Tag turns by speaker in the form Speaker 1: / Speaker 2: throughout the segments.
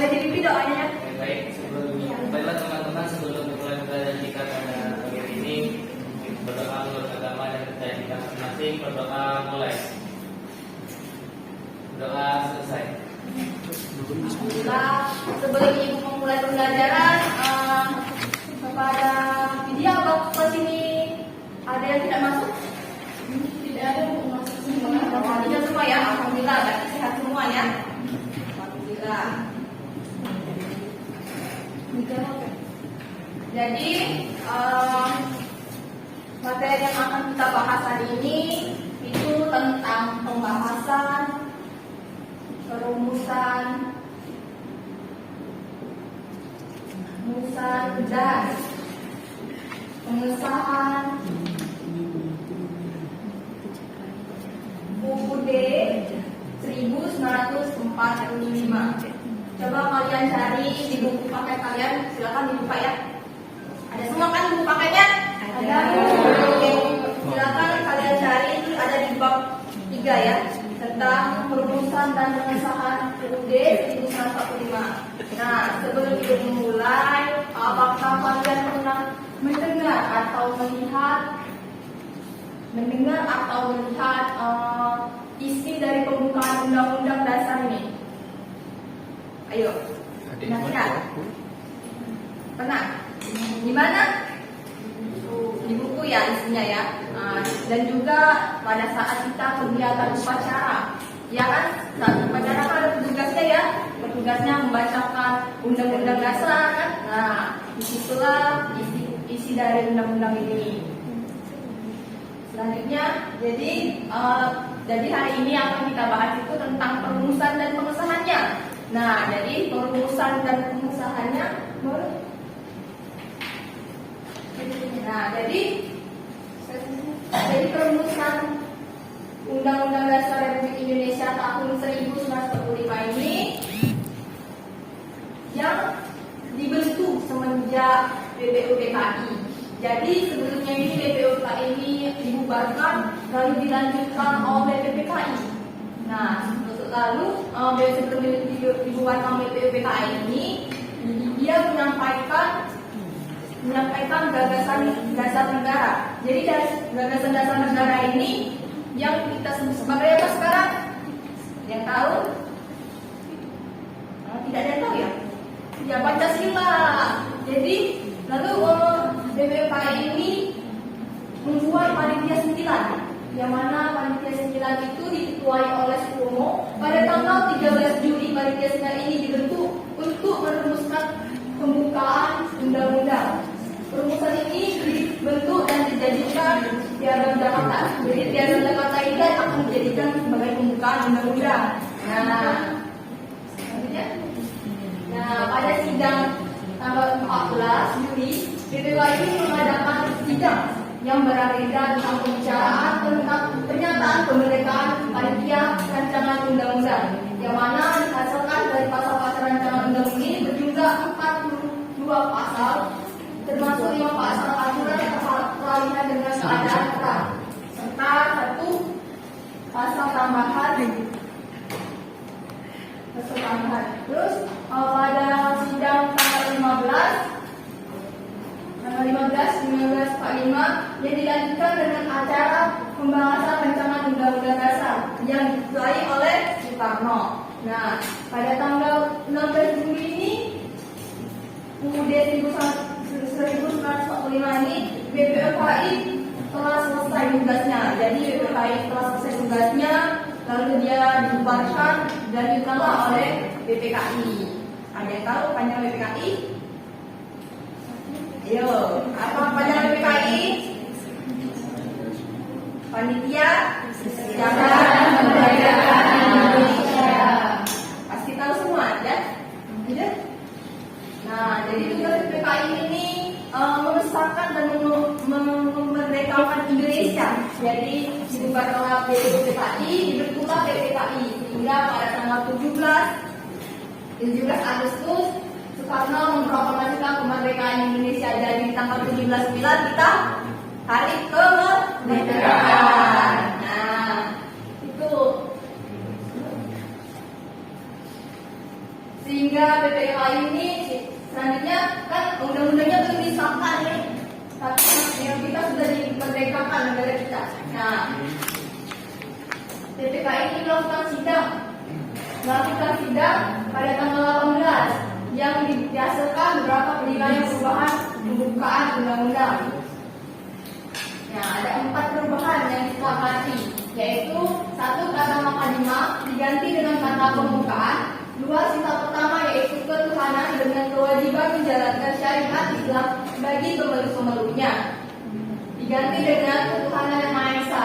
Speaker 1: Boleh direview doanya ya?
Speaker 2: Baik, baiklah teman-teman, sebelum mulai belajar kita pada pagi ini, berdoa menurut agama dan percaya kita masing-masing. Berdoa mulai. Doa selesai.
Speaker 1: Alhamdulillah, sebelum ibu memulai pembelajaran, kepada video box ini ada yang tidak masuk? Tidak ada yang masuk semua. Tidak semua ya, alhamdulillah, berarti sehat semua ya. Alhamdulillah. Jadi materi yang akan kita bahas hari ini itu tentang pembahasan, perumusan, dan pengesahan UUD 1945. Coba kalian cari di buku paket kalian, silakan dibuka ya. Ada semua kan buku paketnya? Ada. Oke. Silakan kalian cari, ada di bab 3 ya, tentang perumusan dan pengesahan UUD 1945. Nah, sebelum kita memulai, apakah kalian pernah mendengar atau melihat isi dari pembukaan Undang-Undang Dasar ini? Ayo, pernah? Gimana? Di buku ya isinya ya. Dan juga pada saat kita kegiatan upacara, ya kan? Saat upacara kan ada petugasnya ya. Petugasnya membacakan Undang-Undang Dasar kan? Nah, disitulah isi dari undang-undang ini. Selanjutnya, jadi hari ini akan kita bahas itu tentang perumusan dan pengesahannya. Nah, jadi perumusan dan pengesahannya jadi perumusan Undang-Undang Dasar Republik Indonesia tahun 1945 ini yang dibentuk semenjak BPUPKI. Jadi sebelumnya ini BPUPKI ini dibubarkan lalu dilanjutkan oleh BPKI. Nah, lalu sebelum dibubarkan BPUPKI ini, dia menyampaikan gagasan dasar negara. Jadi gagasan dasar negara ini yang kita sebut sebagai apa sekarang? Yang tahu? Tidak ada yang tahu ya? Ya, Pancasila. Jadi lalu BPUPKI ini membuat panitia 9, yang mana panitia 9 itu diketuai oleh Sutomo. Pada tanggal 13 Juli panitia 9 ini dibentuk untuk merumuskan pembukaan undang-undang. Perumusan ini dibentuk dan dijadikan Piagam Jakarta. Jadi Piagam Jakarta ini akan dijadikan sebagai pembukaan undang-undang. Nah, pada sidang tanggal 14 Juli, BPUPKI ini mengadakan sidang yang berbeda tentang pembicaraan tentang pernyataan kemerdekaan panitia rancangan undang-undang, yang mana dihasilkan dari pasal-pasal rancangan undang-undang ini berjumlah 42 pasal, termasuk 5 pasal aturan peralihan dengan keadaan perang, serta 1 pasal tambahan. Terus pada sidang tanggal 15/15/45 yang dilanjutkan dengan acara pembahasan rancangan undang-undang dasar yang diketuai oleh Soekarno. Nah, pada tanggal 16 Juli ini UUD 1945 ini BPUPKI telah selesai tugasnya. Jadi BPUPKI telah selesai tugasnya, lalu dia dibubarkan dan dilanjutkan oleh BPKI. Ada yang tahu panjang BPKI? Ayo, apa panjang BPKI? Panitia Kesejahteraan Kemerdekaan Indonesia. Pasti tahu semua ya? Tidak? Nah, jadi tugas BPKI ini membesarkan dan memerdekakan Indonesia. Jadi dibubarkan oleh BPKI, dibentuklah BPKI sehingga pada tanggal 17 Agustus Soekarno memproklamasikan kemerdekaan Indonesia. Jadi tanggal 17/9 kita hari kemerdekaan. Nah, itu sehingga ketiga PPKI ini selanjutnya kan undang-undangnya belum disahkan nih, tapi yang kita sudah dimerdekakan negara kita. Nah, PPKI ini melakukan sidang pada tanggal 18 yang dihasilkan beberapa penilaian perubahan pembukaan undang-undang. Nah, ada 4 perubahan yang disepakati, yaitu 1, kata makadima diganti dengan kata pembukaan. 2, sisa pertama yaitu ketuhanan dengan kewajiban menjalankan syariat Islam bagi pemeluk-pemeluknya diganti dengan ketuhanan yang Maha Esa.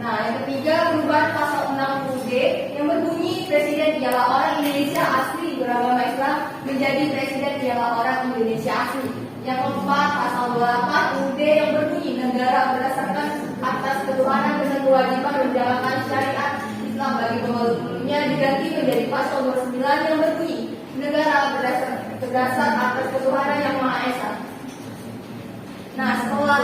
Speaker 1: Nah, yang ketiga, perubahan pasal 60D yang berbunyi presiden ialah orang Indonesia asli beragama Islam menjadi presiden ialah orang Indonesia asli. Yang keempat, pasal 28 UUD yang berbunyi negara berdasarkan atas ketuhanan dengan kewajiban menjalankan syariat Islam bagi pemeluk-pemeluknya diganti menjadi pasal 29 yang berbunyi negara berdasar atas ketuhanan yang Maha Esa. Nah, setelah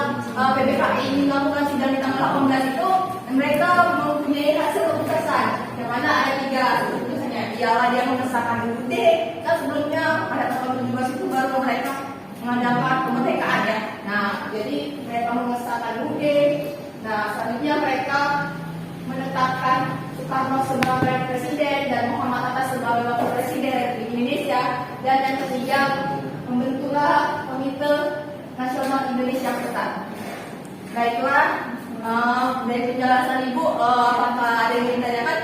Speaker 1: PPKI ini melakukan sidang di tanggal 18 itu, mereka mempunyai hasil keputusan yang mana ada 3 keputusannya. Ialah dia mengesahkan UUD, dan sebelumnya pada tanggal 17 itu baru mereka mengadakan kemerdekaannya. Nah, jadi mereka mengesahkan UUD. Nah, selanjutnya mereka menetapkan Soekarno sebagai presiden dan Muhammad Hatta sebagai wakil presiden Republik Indonesia. Dan yang ketiga, membentuklah Komite Nasional Indonesia Ketat. Baiklah, dari penjelasan Ibu, apakah ada yang ingin ditanyakan?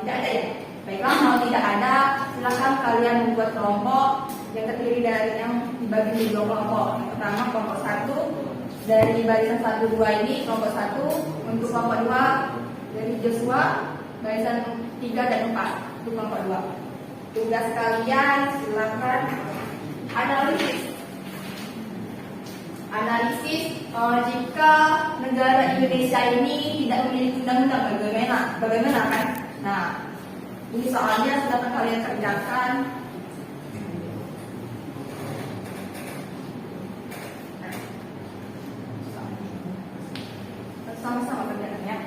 Speaker 1: Tidak ada ya? Baiklah, kalau tidak ada, silakan kalian membuat kelompok yang terdiri dari yang dibagi menjadi 2 kelompok. Yang pertama kelompok 1 dari barisan 1, 2 ini kelompok 1, untuk kelompok 2 dari Joshua barisan 3 dan 4 untuk kelompok 2. Tugas kalian silakan analisis jika negara Indonesia ini tidak memiliki undang-undang, bagaimana kan? Nah, ini soalnya silakan kalian kerjakan. Sama-sama kerjakan ya.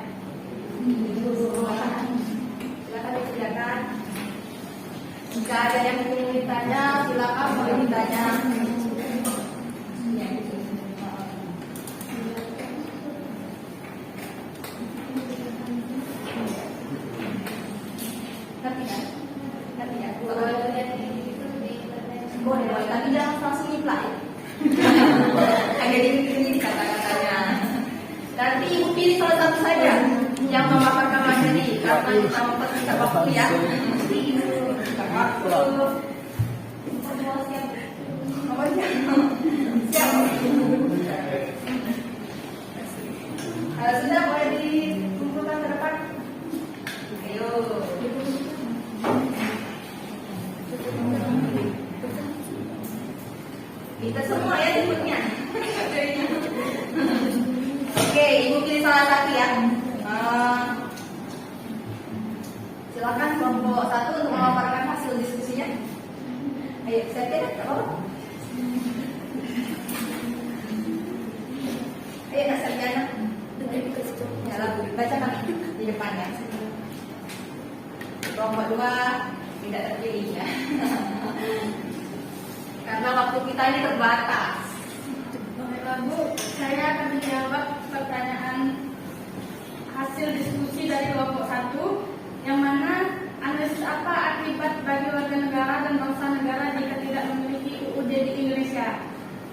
Speaker 1: Silakan dikerjakan. Jika ada yang ingin ditanya, silakan boleh ditanya. Boleh, tapi jangan langsung reply. Agak dikit-dikit kata-katanya. Nanti Ibu pilih salah satu saja yang memaparkan materi, karena kita mempersingkat waktu ya. Sudah boleh dikumpulkan ke depan. Ayo. Kita semua ya jemputnya. Oke, Ibu pilih salah satu ya. Silakan kelompok 1 untuk memaparkan hasil diskusinya. Ayo, saya tidak apa-apa. Ayo, Kak Sarjana. Ya, lagu bacakan di depan ya. Kelompok 2 tidak terpilih ya. Karena waktu kita ini terbatas.
Speaker 3: Baiklah Bu, saya akan menjawab pertanyaan hasil diskusi dari kelompok 1, yang mana analisis apa akibat bagi warga negara dan bangsa negara jika tidak memiliki UUD di Indonesia.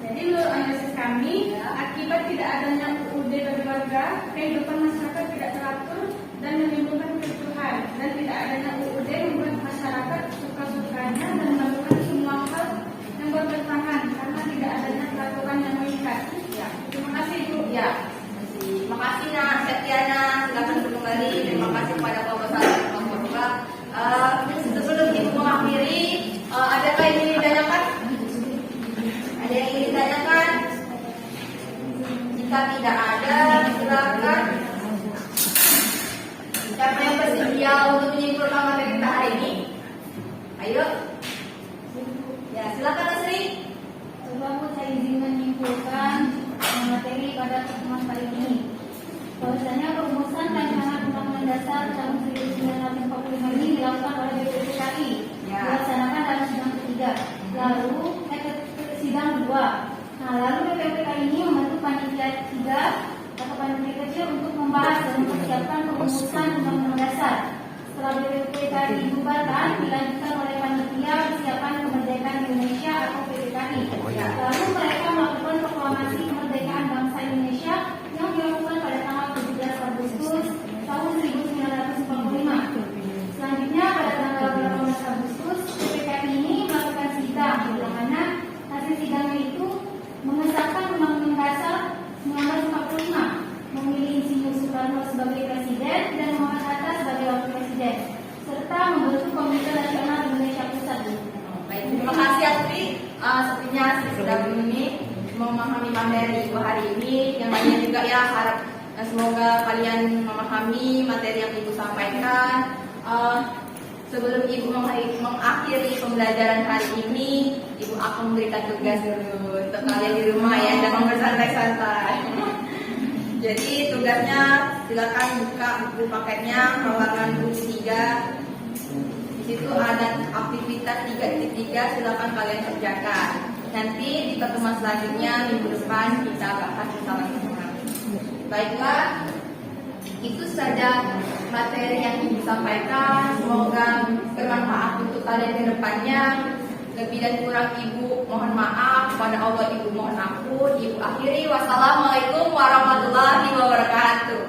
Speaker 3: Jadi menurut analisis kami, akibat tidak adanya UUD bagi warga, kehidupan masyarakat tidak teratur dan menimbulkan kericuhan, dan tidak adanya UUD membuat masyarakat suka-sukanya dan melakukan semua hal yang bertentangan karena tidak adanya peraturan yang mengikat.
Speaker 1: Ya,
Speaker 3: Terima kasih Bu.
Speaker 1: ya. Terima kasih Nak Setiana. Silakan kembali. Terima kasih kepada kelompok 1 dan kelompok 2. Sebelum Ibu mengakhiri, adakah yang ingin ditanyakan? Ada yang ingin ditanyakan? Jika tidak ada, silakan. Siapa yang bersedia untuk menyimpulkan materi kita hari ini? Ayo. Ya, silakan Asri.
Speaker 4: Coba Bu, saya izin menyimpulkan materi pada pertemuan kali ini. Bahwasanya perumusan rancangan Undang-Undang Dasar tahun 1945 ini dilakukan oleh PPK ini membantu panitia 3 atau panitia kecil untuk membahas dan mempersiapkan perumusan undang-undang dasar. Setelah BPPK dibubarkan, dilanjutkan oleh panitia persiapan kemerdekaan Indonesia atau PPKI. Lalu mereka melakukan proklamasi kemerdekaan bangsa Indonesia yang dilakukan pada tanggal 17 Agustus tahun 1945. Selanjutnya pada tanggal 18 Agustus, PPKI ini melakukan sidang, yang mana hasil sidangnya itu mengesahkan Undang-Undang Dasar 1945, memilih Insinyur Soekarno sebagai presiden dan Muhammad Hatta sebagai wakil presiden, serta membentuk Komite Nasional Indonesia Pusat.
Speaker 1: Baik, terima kasih Astri. Sepertinya Astri sudah ini memahami materi Ibu hari ini. Yang lainnya juga ya harap semoga kalian memahami materi yang Ibu sampaikan. Sebelum Ibu mengakhiri pembelajaran hari ini, Ibu akan memberikan tugas dulu untuk kalian di rumah ya, jangan bersantai-santai. Jadi tugasnya silakan buka buku paketnya halaman 3. Di situ ada aktivitas 3.3, silakan kalian kerjakan. Nanti di pertemuan selanjutnya minggu depan kita bahas bersama-sama. Baiklah, itu saja materi yang ingin disampaikan. Semoga bermanfaat untuk kalian ke depannya. Lebih dan kurang Ibu mohon maaf, kepada Allah Ibu mohon ampun. Ibu akhiri, wassalamualaikum warahmatullahi wabarakatuh.